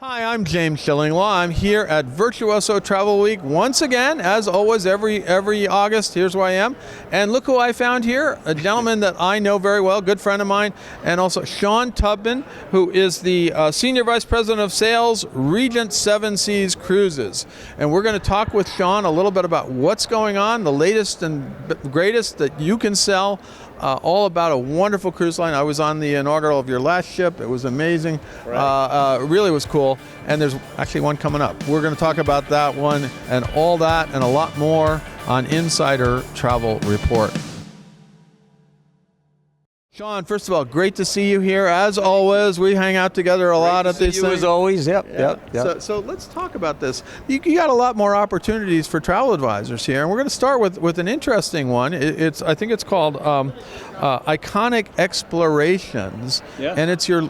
Hi, I'm James Shillinglaw. I'm here at Virtuoso Travel Week once again, as always, every August. Here's where I am. And look who I found here, a gentleman that I know very well, good friend of mine, and also Sean Tubman, who is the Senior Vice President of Sales, Regent 7 Seas Cruises. And we're going to talk with Sean a little bit about what's going on, the latest and greatest that you can sell, all about a wonderful cruise line. I was on the inaugural of your last ship. It was amazing. Right. Really was cool. And there's actually one coming up. We're going to talk about that one and all that and a lot more on Insider Travel Report. Sean, first of all, great to see you here. As always, we hang out together a lot at these things. As always, yep. So let's talk about this. You got a lot more opportunities for travel advisors here, and we're going to start with an interesting one. I think it's called Iconic Explorations, and it's your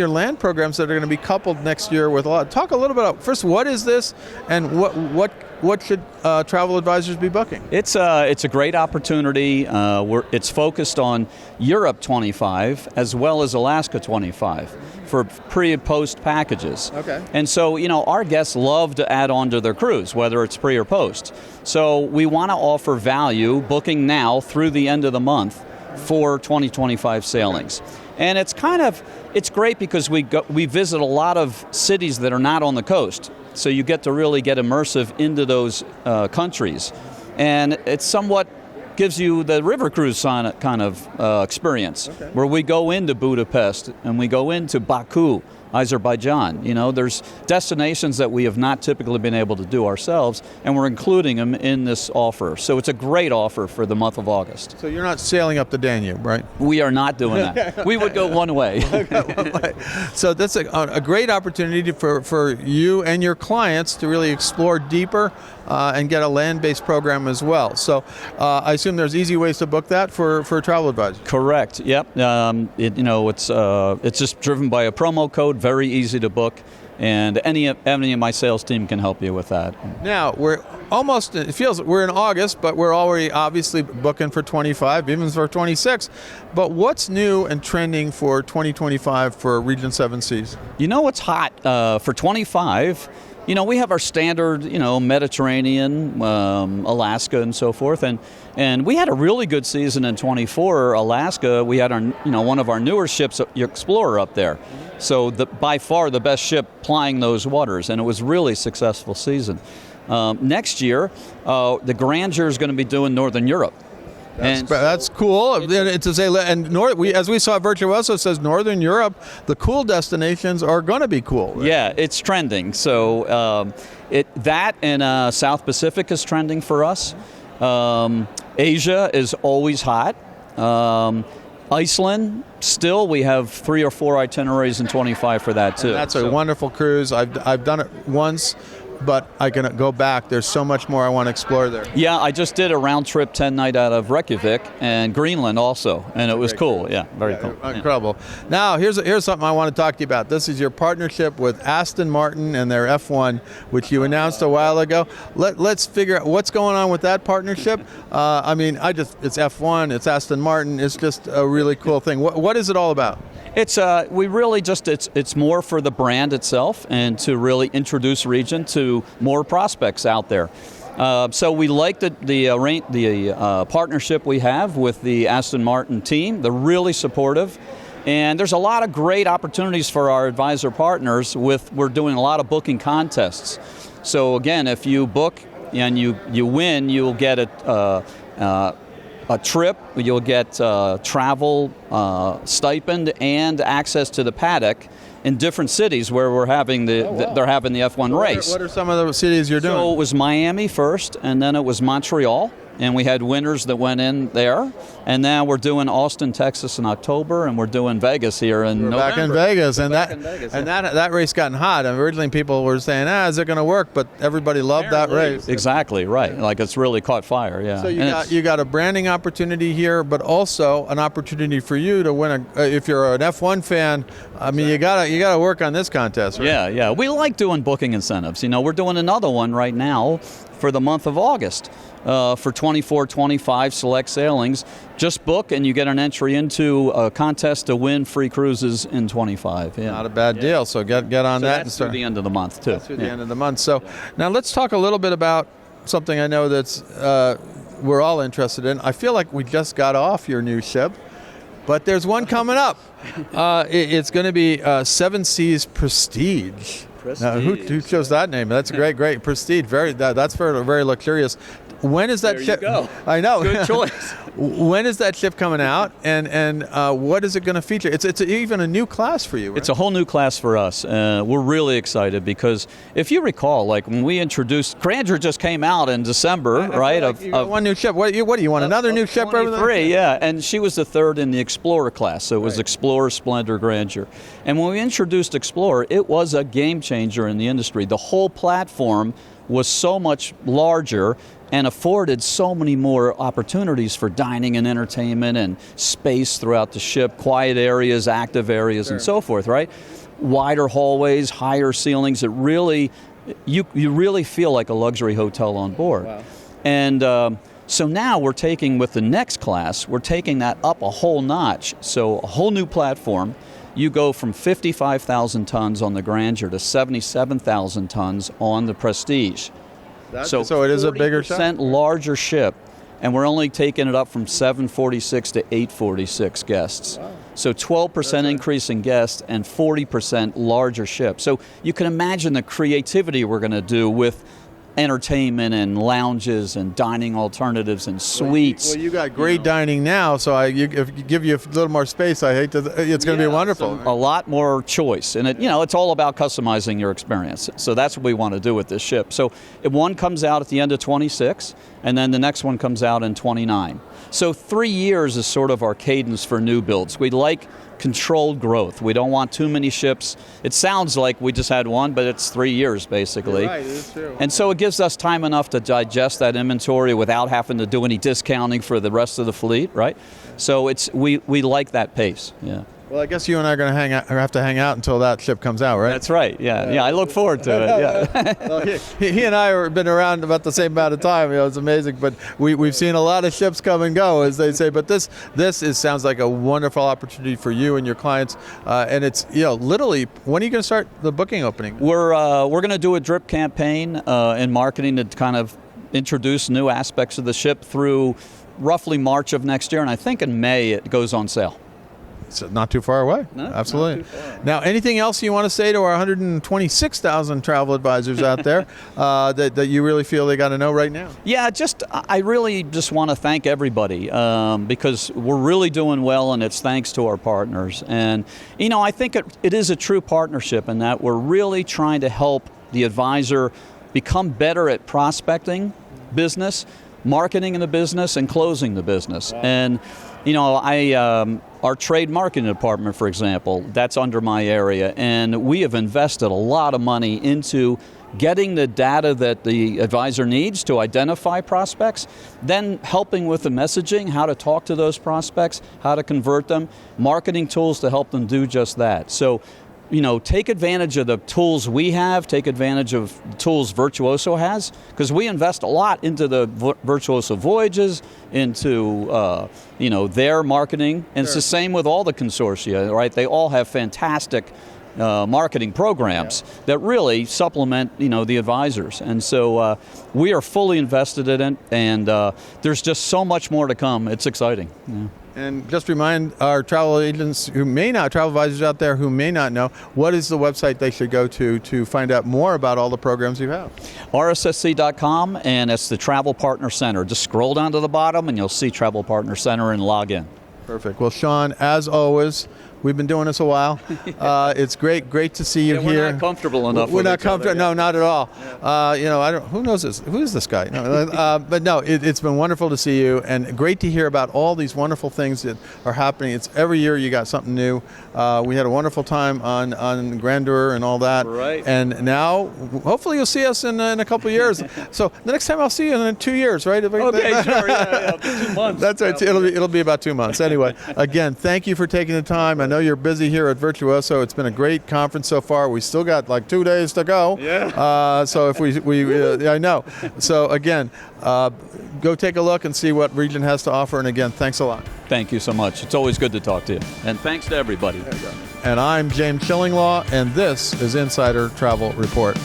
land programs that are going to be coupled next year with a lot. Talk a little bit about first, what is this, and what should travel advisors be booking? It's a great opportunity. It's focused on Europe 25 as well as Alaska 25 for pre and post packages. Okay. And so, our guests love to add on to their cruise, whether it's pre or post. So we want to offer value booking now through the end of the month for 2025 sailings. And it's great because we visit a lot of cities that are not on the coast. So you get to really get immersive into those countries. And it somewhat gives you the river cruise kind of experience, where we go into Budapest and we go into Baku, Azerbaijan. There's destinations that we have not typically been able to do ourselves, and we're including them in this offer. So it's a great offer for the month of August. So you're not sailing up the Danube, right? We are not doing that. We would go one way. So that's a great opportunity for you and your clients to really explore deeper and get a land-based program as well. So I assume there's easy ways to book that for travel advisors. Correct. Yep. It's just driven by a promo code. Very easy to book, and any of my sales team can help you with that. Now we're almost. It feels we're in August, but we're already obviously booking for 25, even for 26. But what's new and trending for 2025 for Regent 7 Seas? What's hot for 25? We have our standard, Mediterranean, Alaska, and so forth, and we had a really good season in 24. Alaska, we had our, one of our newer ships, Explorer, up there. So by far the best ship plying those waters, and it was really successful season. Next year, the Grandeur is going to be doing Northern Europe. That's cool. As we saw, Virtuoso says Northern Europe, the cool destinations are going to be cool. Right? Yeah, it's trending. So that and South Pacific is trending for us. Asia is always hot. Iceland, still, we have 3 or 4 itineraries in 25 for that too. And that's a wonderful cruise. I've done it once, but I can go back. There's so much more I want to explore there. Yeah, I just did a round trip 10 night out of Reykjavik and Greenland also, and it was cool. Cool. Yeah, very cool. Incredible. Yeah. Now, here's something I want to talk to you about. This is your partnership with Aston Martin and their F1, which you announced a while ago. Let's figure out what's going on with that partnership. It's F1, it's Aston Martin. It's just a really cool thing. What is it all about? It's it's more for the brand itself and to really introduce Regent to more prospects out there. So we like the partnership we have with the Aston Martin team. They're really supportive, and there's a lot of great opportunities for our advisor partners. We're doing a lot of booking contests. So again, if you book and you win, you'll get a trip, you'll get travel stipend and access to the paddock in different cities where they're having the F1 race. What are some of the cities you're doing? So it was Miami first, and then it was Montreal, and we had winners that went in there. And now we're doing Austin, Texas in October, and we're doing Vegas here in November. Back in Vegas, that race got hot. And originally people were saying, is it going to work? But everybody loved that race. Exactly, right. Like it's really caught fire, yeah. So you got a branding opportunity here, but also an opportunity for you to win if you're an F1 fan, you got to work on this contest, right? Yeah. We like doing booking incentives. We're doing another one right now for the month of August for 24-25 select sailings. Just book and you get an entry into a contest to win free cruises in 25. Yeah. Not a bad deal. So get on that. That's through the end of the month too. That's through the end of the month. So now let's talk a little bit about something I know that's we're all interested in. I feel like we just got off your new ship, but there's one coming up. It's going to be Seven Seas Prestige. Now, who chose that name? That's great. Prestige. That's very luxurious. When is that there ship? You go. I know. Good choice. When is that ship coming out, and what is it going to feature? It's even a new class for you, right? It's a whole new class for us. We're really excited because if you recall, like when we introduced, Grandeur just came out in December, right? You got one new ship. What do you want? Another new ship over there? 23, yeah. And she was the third in the Explorer class. So it was Explorer, Splendor, Grandeur. And when we introduced Explorer, it was a game changer in the industry. The whole platform was so much larger and afforded so many more opportunities for dining and entertainment and space throughout the ship, quiet areas, active areas, and so forth, right? Wider hallways, higher ceilings. It really, you really feel like a luxury hotel on board. Wow. And so now we're taking, with the next class, we're taking that up a whole notch. So a whole new platform. You go from 55,000 tons on the Grandeur to 77,000 tons on the Prestige. So it is a bigger ship? 40% larger ship, and we're only taking it up from 746 to 846 guests. Wow. So 12% increase in guests and 40% larger ship. So you can imagine the creativity we're going to do with entertainment and lounges and dining alternatives and suites. Well, you got great dining now, so if you give you a little more space, it's going to be wonderful. A lot more choice, and it's all about customizing your experience. So that's what we want to do with this ship. So one comes out at the end of 26, and then the next one comes out in 29. So 3 years is sort of our cadence for new builds. We like controlled growth. We don't want too many ships. It sounds like we just had one, but it's 3 years basically. You're right, it is true. And so it gives us time enough to digest that inventory without having to do any discounting for the rest of the fleet, right? So we like that pace. Yeah. Well, I guess you and I are going to have to hang out until that ship comes out, right? That's right. Yeah. I look forward to it. Yeah. Well, he and I have been around about the same amount of time. It's amazing, but we've seen a lot of ships come and go, as they say. But this sounds like a wonderful opportunity for you and your clients. And it's literally, when are you going to start the booking opening? We're going to do a drip campaign in marketing to kind of introduce new aspects of the ship through roughly March of next year, and I think in May it goes on sale. It's not too far away. No, absolutely. Not too far. Now, anything else you want to say to our 126,000 travel advisors out there that you really feel they got to know right now? Yeah, I really just want to thank everybody because we're really doing well, and it's thanks to our partners. And I think it is a true partnership in that we're really trying to help the advisor become better at prospecting business, marketing in the business, and closing the business. Wow. And our trade marketing department, for example, that's under my area, and we have invested a lot of money into getting the data that the advisor needs to identify prospects, then helping with the messaging, how to talk to those prospects, how to convert them, marketing tools to help them do just that. So, take advantage of the tools we have, take advantage of the tools Virtuoso has, because we invest a lot into the Virtuoso voyages, into their marketing, and It's the same with all the consortia, right? They all have fantastic marketing programs that really supplement, the advisors. And so we are fully invested in it, and there's just so much more to come. It's exciting. Yeah. And just remind our travel agents travel advisors out there who may not know, what is the website they should go to find out more about all the programs you have? RSSC.com, and it's the Travel Partner Center. Just scroll down to the bottom and you'll see Travel Partner Center and log in. Perfect. Well, Sean, as always, we've been doing this a while. It's great to see you here. We're not comfortable enough. We're not comfortable. No, not at all. Yeah. I don't. Who knows this? Who is this guy? No, but no, it's been wonderful to see you, and great to hear about all these wonderful things that are happening. It's every year you got something new. We had a wonderful time on Grandeur and all that. Right. And now, hopefully, you'll see us in a couple of years. So the next time I'll see you in 2 years, right? Okay, sure. Yeah, 2 months. That's right. It'll be about 2 months. Anyway, again, thank you for taking the time. know you're busy here at Virtuoso. It's been a great conference so far. We still got like 2 days to go. Yeah. So if I know. So again, go take a look and see what Regent has to offer. And again, thanks a lot. Thank you so much. It's always good to talk to you. And thanks to everybody. And I'm James Shillinglaw, and this is Insider Travel Report.